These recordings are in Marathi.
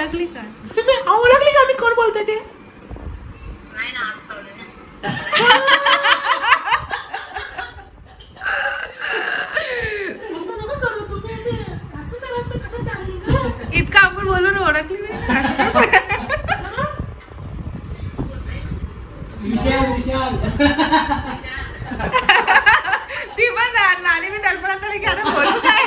ओळखली का? ओळखली का मी कोण बोलतोय ते? नाही ना, आज कळलं ना. इतकं आपण बोलून ओळखली ती पण नानी मी तडपणात आली की आता बोलू काय.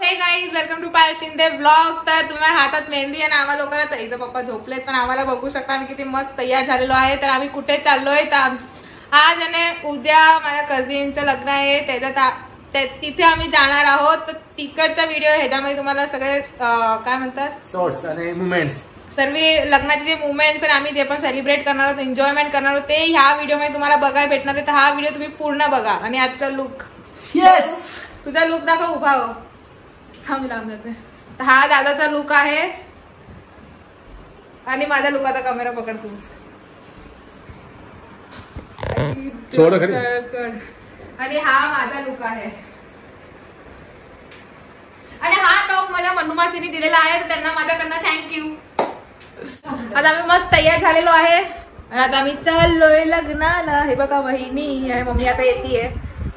Hey guys, welcome to Payal Shinde blog. तर तुम्हाला हातात मेहंदी आहे ना, आम्हाला लोकांना तर इथं पप्पा झोपलेत पण आम्हाला बघू शकता आम्ही किती मस्त तयार झालेलो आहे. तर आम्ही कुठे चाललोय तर आज आणि उद्या माझ्या कझिनचं लग्न आहे, त्याच्यात तिथे आम्ही जाणार आहोत. तर तिकडचा व्हिडिओ ह्याच्यामध्ये तुम्हाला सगळे काय म्हणतात शॉर्ट्स आणि मुवमेंट्स, सर्व लग्नाचे जे मुवमेंट्स आणि आम्ही जे पण सेलिब्रेट करणार आहोत, एन्जॉयमेंट करणार आहोत, ते ह्या व्हिडिओमध्ये तुम्हाला बघायला भेटणार आहे. तर हा व्हिडिओ तुम्ही पूर्ण बघा. आणि आजचा लुक, तुझा लुक दाखव, उभा हो, थांब जाते. तर हा दादाचा लुक आहे आणि माझा लुक आता कॅमेरा पकडतो. आणि हा माझा लुक आहे आणि हा टॉप माझ्या मनुमासीने दिलेला आहे, तर त्यांना माझ्याकडनं थँक्यू. आता आम्ही मस्त तयार झालेलो आहे आणि आता आम्ही चाललोय लग्नाला. हे बघा वहिनी आहे, मम्मी आता येतेय.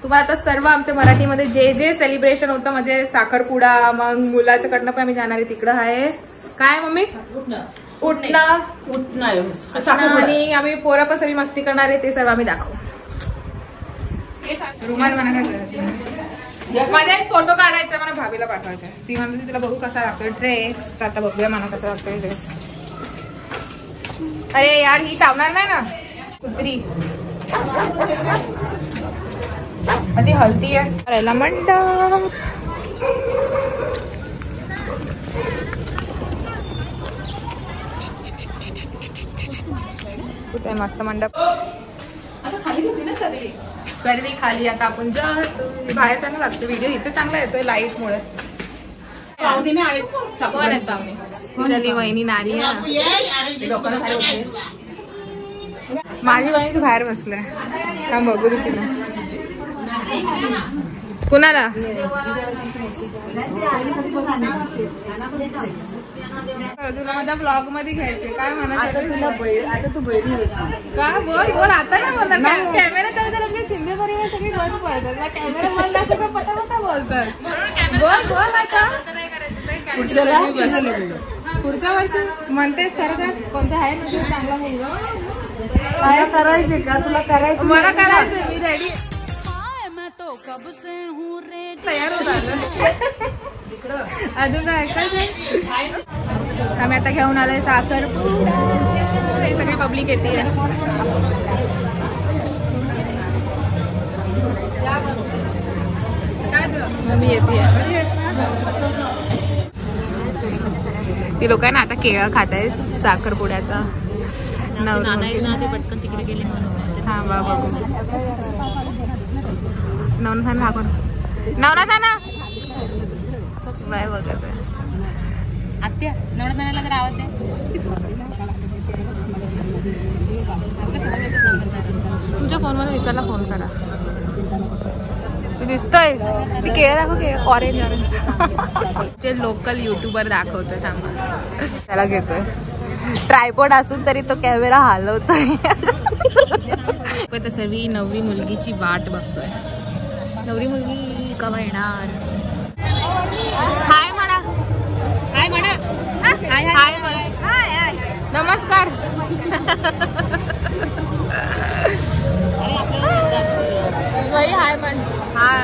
तुम्हाला आता सर्व आमच्या मराठीमध्ये जे जे सेलिब्रेशन होतं म्हणजे साखरपुडा, मग मुलाच्या कडनं पण आम्ही जाणार आहे तिकडं आहे. काय मम्मी? उठणं आणि आम्ही पोरं पण सगळी मस्ती करणार आहे, ते सर्व आम्ही दाखवू. रुमाल म्हणा काय करायचं, माझा एक फोटो काढायचा, मला भाभीला पाठवायचा. ती म्हणते तिला बघू कसा लागतोय ड्रेस. तर आता बघूया मला कसा लागतोय ड्रेस. अरे यार, ही चावणार नाही ना कुत्री. अशी हलती आहे करायला मंडप. कुठे मस्त मंडप. आता खाली होती ना सगळी खाली. आता आपण बाहेर चांगला लागतो व्हिडिओ, इथे चांगला येतोय लाईट मुळे. वहिनी नारी आहे, माझी वहिनी तू बाहेर बसलाय का बघू दे तिला. कुणाला तुला माझ्या ब्लॉग मध्ये घ्यायचे काय म्हणा. आता तू का बोल बोल आता ना बोलणार. कॅमेरा चालू झाला की सिंधू परिवार सगळी रोज बोलतात, कॅमेरा बंद असतो का पटापटा बोलतात. बोल बोल आता पुढच्या वर्षी म्हणतेस खरं का कोणतं आहे ना चांगला मुलगा करायचे का तुला करायचं? मला करायचं, मी रेडी तयार होत अजून ऐकायचं. आम्ही आता घेऊन आलोय साखरपुडा. हे सगळी पब्लिक येते. मी येते. ती लोक ना आता केळं खात आहेत साखरपुड्याचा. पटकन तिकडे गेले. हा बा बघू नवनाथान भागून नवनाथाना नाही बघत आत्या. नवनाथानाला तर आवडते. तुमच्या फोनवर विसरला फोन करा. तू दिसतोयस. ती केळं दाखव, केळं ऑरेंज ऑरेंज. जे लोकल युट्यूबर दाखवतोय थांबा त्याला घेतोय. ट्रायपॉड असून तरी तो कॅमेरा हलवतोय. तर सर्व नवरी मुलगीची वाट बघतोय. नवरी मुलगी कवा येणार. हाय म्हणा, हाय म्हणा, हाय हाय हाय. नमस्कार. बाई हाय म्हण. हाय.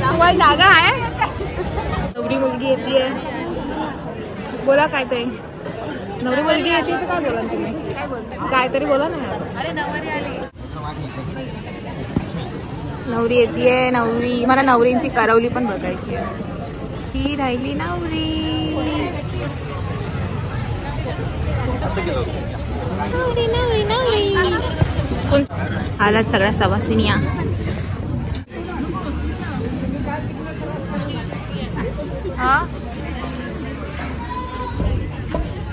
तुम्हाला जागा आहे. नवरी मुलगी येते. बोला काय तरी. नवरी मुलगी येते तर काय बोला तुम्ही, काहीतरी बोला ना. अरे नवरी आली. नवरी येते. नवरी मला नवरींची करवली पण बघायची. ही राहिली नवरी. नवरी नवरी नवरी. आलात सगळ्या सवासिनिया. हा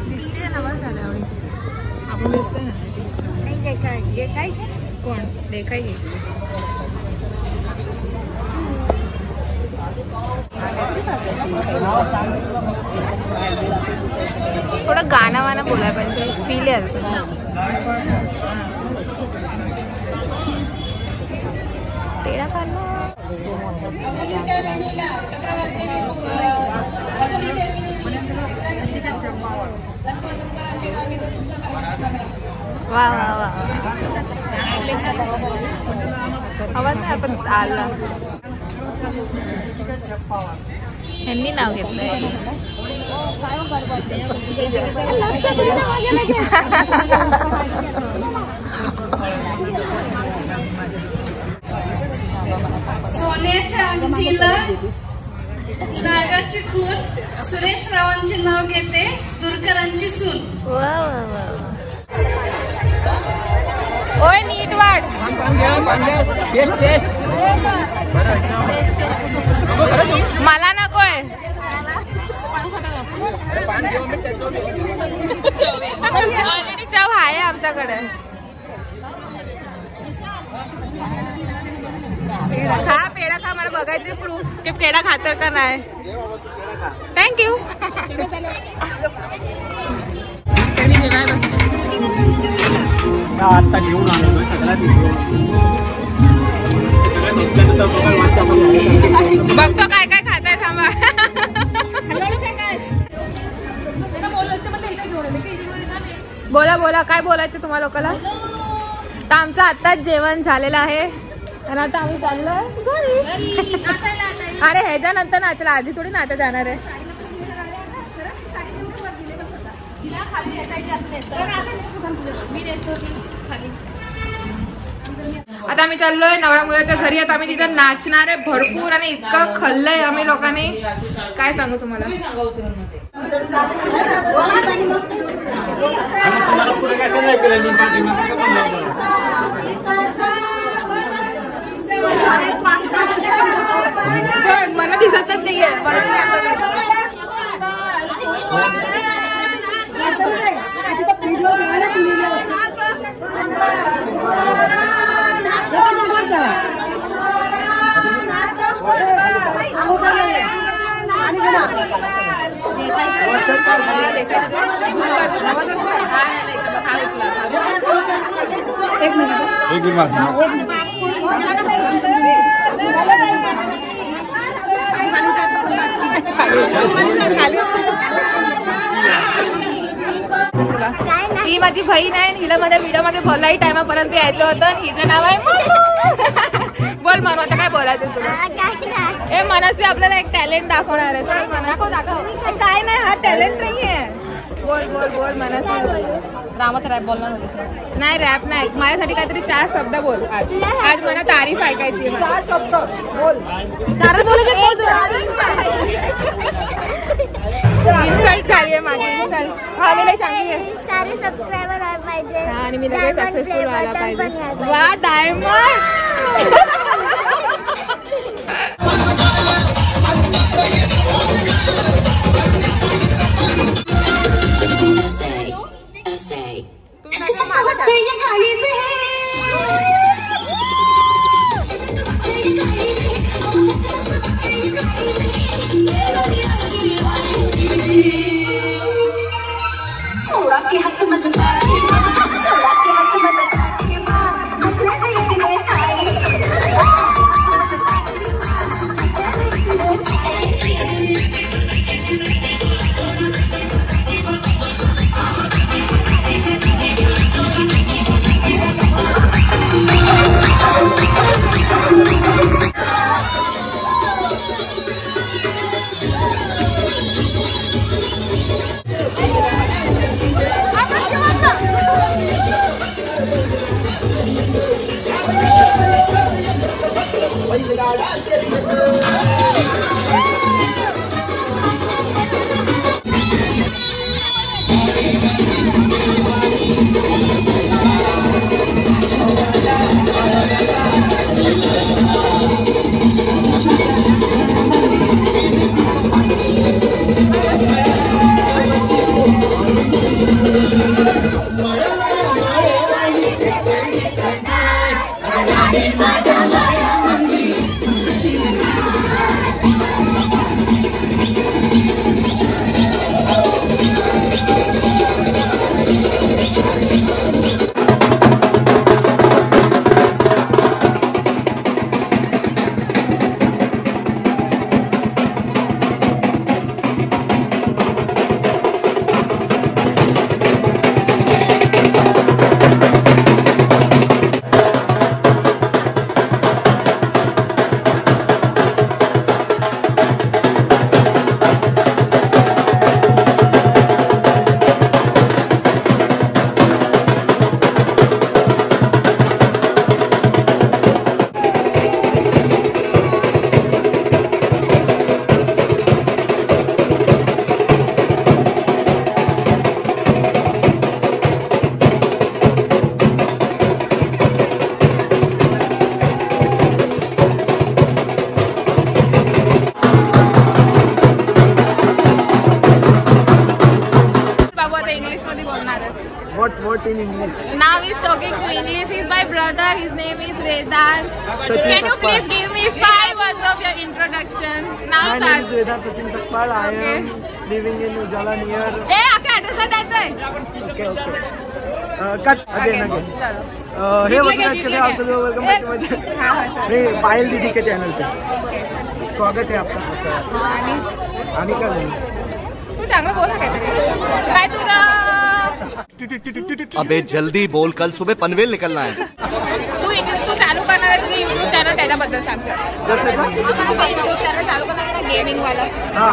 दिसते ना बस झालं एवढी. आपण दिसतोय ना. काय कोण देखाय घे. थोडं गाणं वाणं बोलायला पाहिजे, फील यायला पेढा खाल्ला. वा वा वा आवाज नाही आपण आला. यांनी नाव घेतलंय. सोन्याच्या अंगठीला नागाची खून, सुरेश रावांचे नाव घेते, तुरकरांची सून. ओय नीट वाढ. मला नकोय. ऑलरेडी चव आहे आमच्याकडे. खा पेढा खा. मला बघायचे प्रूफ की पेढा खातोय का नाही. थँक्यू. आता घेऊन बघतो काय काय खाताय. थांबा. बोला बोला काय बोलायचं तुम्हाला लोकांना. तर आमचं आत्ताच जेवण झालेलं आहे आणि आता आम्ही चाललोय घरी. अरे ह्याच्यानंतर नाचला, आधी थोडी नाचा जाणार आहे. आता आम्ही चाललोय नवरा मुलाच्या घरी. आता आम्ही तिथं नाचणार आहे भरपूर आणि इतकं खाल्लंय आम्ही लोकांनी काय सांगू तुम्हाला. मला दिसतच नाहीये. ही माझी बहीण आहे. हिला माझ्या व्हिडिओ मध्ये भलाई टायमापर्यंत यायचं होतं. हिचं नाव आहे बोल म्हणून. आता काय बोलायचं तुला. हे मनस्वी आपल्याला एक टॅलेंट दाखवणार आहे. चल मनस्वी दाखव. काय नाही, हा टॅलेंट नाहीये. बोल बोल बोल मनस्वी. रामच रॅप बोलणार होते. नाही रॅप नाही, माझ्यासाठी काहीतरी 4 शब्द बोल. आज मला तारीफ ऐकायची. 4 शब्द बोल. 4 बोलायचे. इन्सल्ट झाली आहे माझी. इन्सल्ट. हा मी लई चांगली आहे. सारे सबस्क्रायबर व्हायला पाहिजे. हा आणि मी लगेच सक्सेसफुल व्हायला पाहिजे. वा डायमंड. छोड़ा के हक मत छोड़ा के हक मत What in English? Now he's talking to English. He's my brother. His name is Vedant. Can you please give me 5 words of your introduction? Now My start. name is Vedant Sachin Sakpal. I am living in Ujala near. ए आपके ऍड्रेसला जायचंय. Okay. Cut again. चलो. हे वगैरह कैसे आप सभी welcome back to my channel. नहीं पायल दीदी के चैनल पे स्वागत है आपका. आणि काय बोलू? तू चांगलं बोल ना काहीतरी. काय तुला अबे जल्दी बोल, कल सुबह पनवेल निकलना है. तू चालू करणार आहे तुझं युट्यूब चॅनल त्याच्याबद्दल सांग सर. युट्यूब चॅनल चालू करणार आहे गेमिंग वाला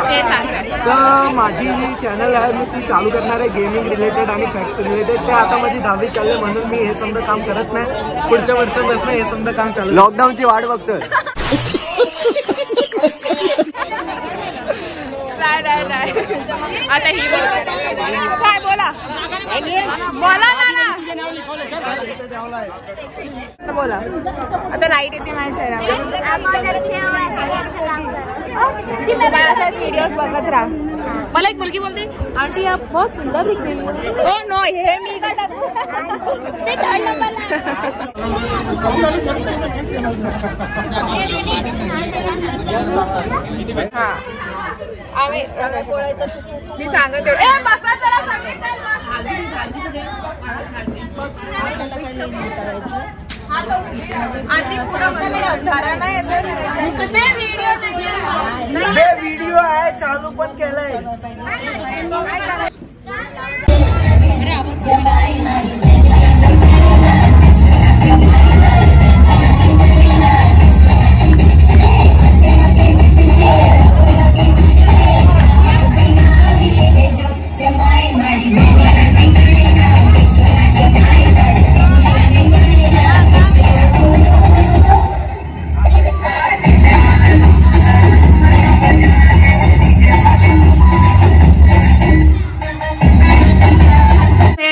ते सांग सर. तर माझी जी चॅनल आहे मी ती चालू करणार आहे गेमिंग रिलेटेड आणि फॅक्ट्स रिलेटेड. ते आता माझी 10वी चालली म्हणून मी हे समजा काम करत नाही. पुढच्या वर्षापासून हे समजा काम चालू. लॉकडाऊनची वाट बघतोय. नाही आता ही काय बोला बोला ना बोला. आता लाईट येते माझ्या चेहऱ्यावर. व्हिडिओज बघत राहा. मला एक मुलगी बोलते आंटी आप बहुत सुंदर दिख रही है. ओ नो हे मी का टाकू. हा आम्ही मी सांगत व्हिडिओ आहे चालू पण केलाय.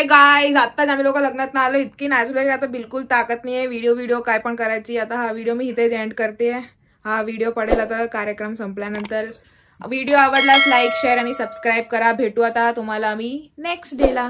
गाईज आत्ताच आम्ही लोक लग्नात आलो. इतकी नाचलोय की आता बिलकुल ताकद नाही आहे व्हिडिओ काय पण करायची. आता हा व्हिडिओ मी इथेच एंड करते. हा व्हिडिओ पडेल आता कार्यक्रम संपल्यानंतर. व्हिडिओ आवडल्यास लाईक शेअर आणि सबस्क्राईब करा. भेटू आता तुम्हाला आम्ही नेक्स्ट डेला.